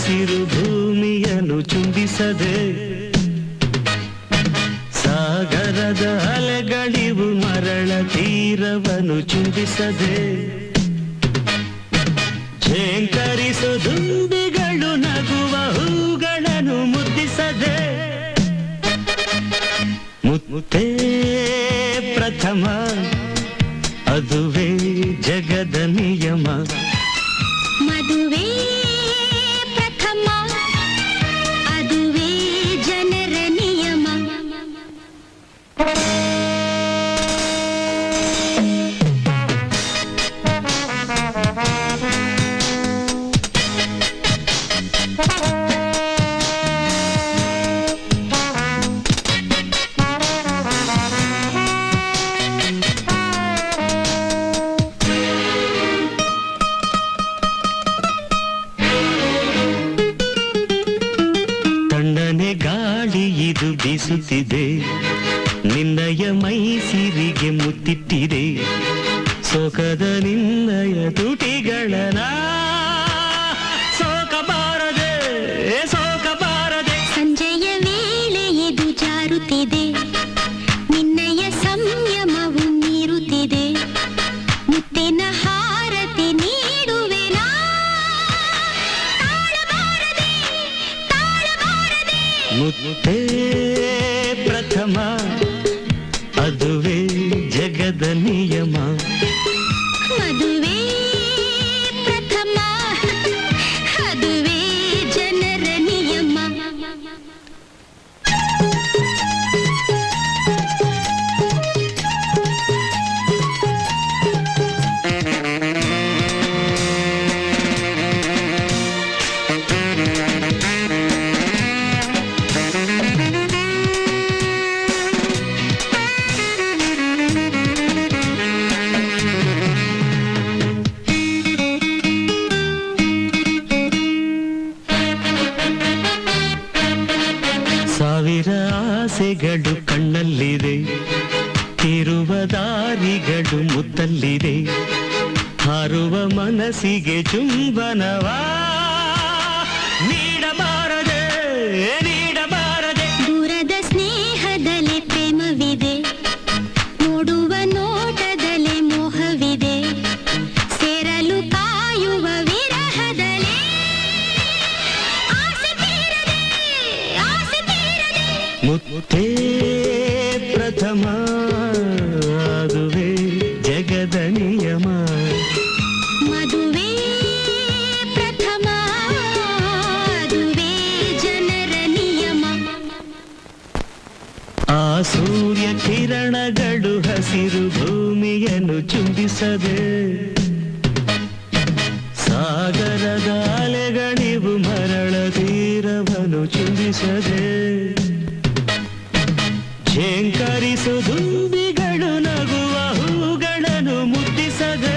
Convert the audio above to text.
ಹಸಿರು ಭೂಮಿಯನ್ನು ಚುಂಬಿಸದೆ ಸಾಗರದ ಅಲೆಗಳಿವು ಮರಳ ತೀರವನ್ನು ಚುಂಬಿಸದೆ ಝೇಂಕರಿಸು ದುಂಬಿಗಳು ನಗುವ ಹೂಗಳನ್ನು ಮುದ್ದಿಸದೆ ಮುತ್ತೇ ಪ್ರಥಮ ಅದುವೇ ಜಗದ ನಿಯಮ ಮದುವೆ ಪ್ರಥಮ ಅದುವೇ ಜನರ ನಿಯಮ ತಣ್ಣನೆ ಗಾಳಿ ಇದು ಬೀಸುತ್ತಿದೆ ನಿನ್ನಯ ಮೈ ಸಿರಿಗೆ ಮುತ್ತಿಟ್ಟಿದೆ ಸೋಕದ ನಿನ್ನಯ ತುಟಿಗಳನ ಸೋಕಬಾರದೆ ಸೋಕಬಾರದೆ ಸಂಜೆಯ ವೇಳೆ ಇದು ಜಾರುತ್ತಿದೆ ನಿನ್ನಯ ಸಂಯಮವು ಮೀರುತ್ತಿದೆ ಮುತ್ತಿನ ಹಾರತಿ ನೀಡುವೆನಾ ತಾಳಬಾರದೆ ತಾಳಬಾರದೆ ಮುತ್ತೇ ಪ್ರಥಮ ಅದುವೇ ಜಗದ ನಿಯಮ ಮದುವೆ ಪ್ರಥಮ ಅದುವೇ ಜನರ ನಿಯಮ ಸಾವಿರ ಆಸೆಗಳು ಕಣ್ಣಲ್ಲಿದೆ ತಿರುವ ದಾರಿಗಳು ಮುತ್ತಲ್ಲಿದೆ ಹಾರುವ ಮನಸ್ಸಿಗೆ ಚುಂಬನವಾ ನೀಡಬಾರದೆ ನೀಡಬಾರದೆ ದೂರದ ಸ್ನೇಹದಲ್ಲಿ ಪ್ರೇಮವಿದೆ ನೋಡುವ ನೋಟದಲ್ಲಿ ಮೋಹವಿದೆ ಸೇರಲು ಕಾಯುವ ವಿರಹದಲ್ಲಿ ಆಸೆ ತೀರದೆ ಆಸೆ ತೀರದೆ ಮುತ್ತೇ ಪ್ರಥಮ ಅದುವೇ ಜಗದ ನಿಯಮ ಮದುವೆ ಪ್ರಥಮ ಅದುವೇ ಜನರ ನಿಯಮ ಆ ಸೂರ್ಯ ಕಿರಣಗಳು ಹಸಿರು ಭೂಮಿಯನ್ನು ಚುಂಬಿಸದೆ ಸಾಗರದ ಅಲೆಗಳಿವು ಮರಳ ತೀರವನ್ನು ಚುಂಬಿಸದೆ ಝೇಂಕರಿಸು ದುಂಬಿಗಳು ನಗುವ ಹೂಗಳನ್ನು ಮುದ್ದಿಸದೆ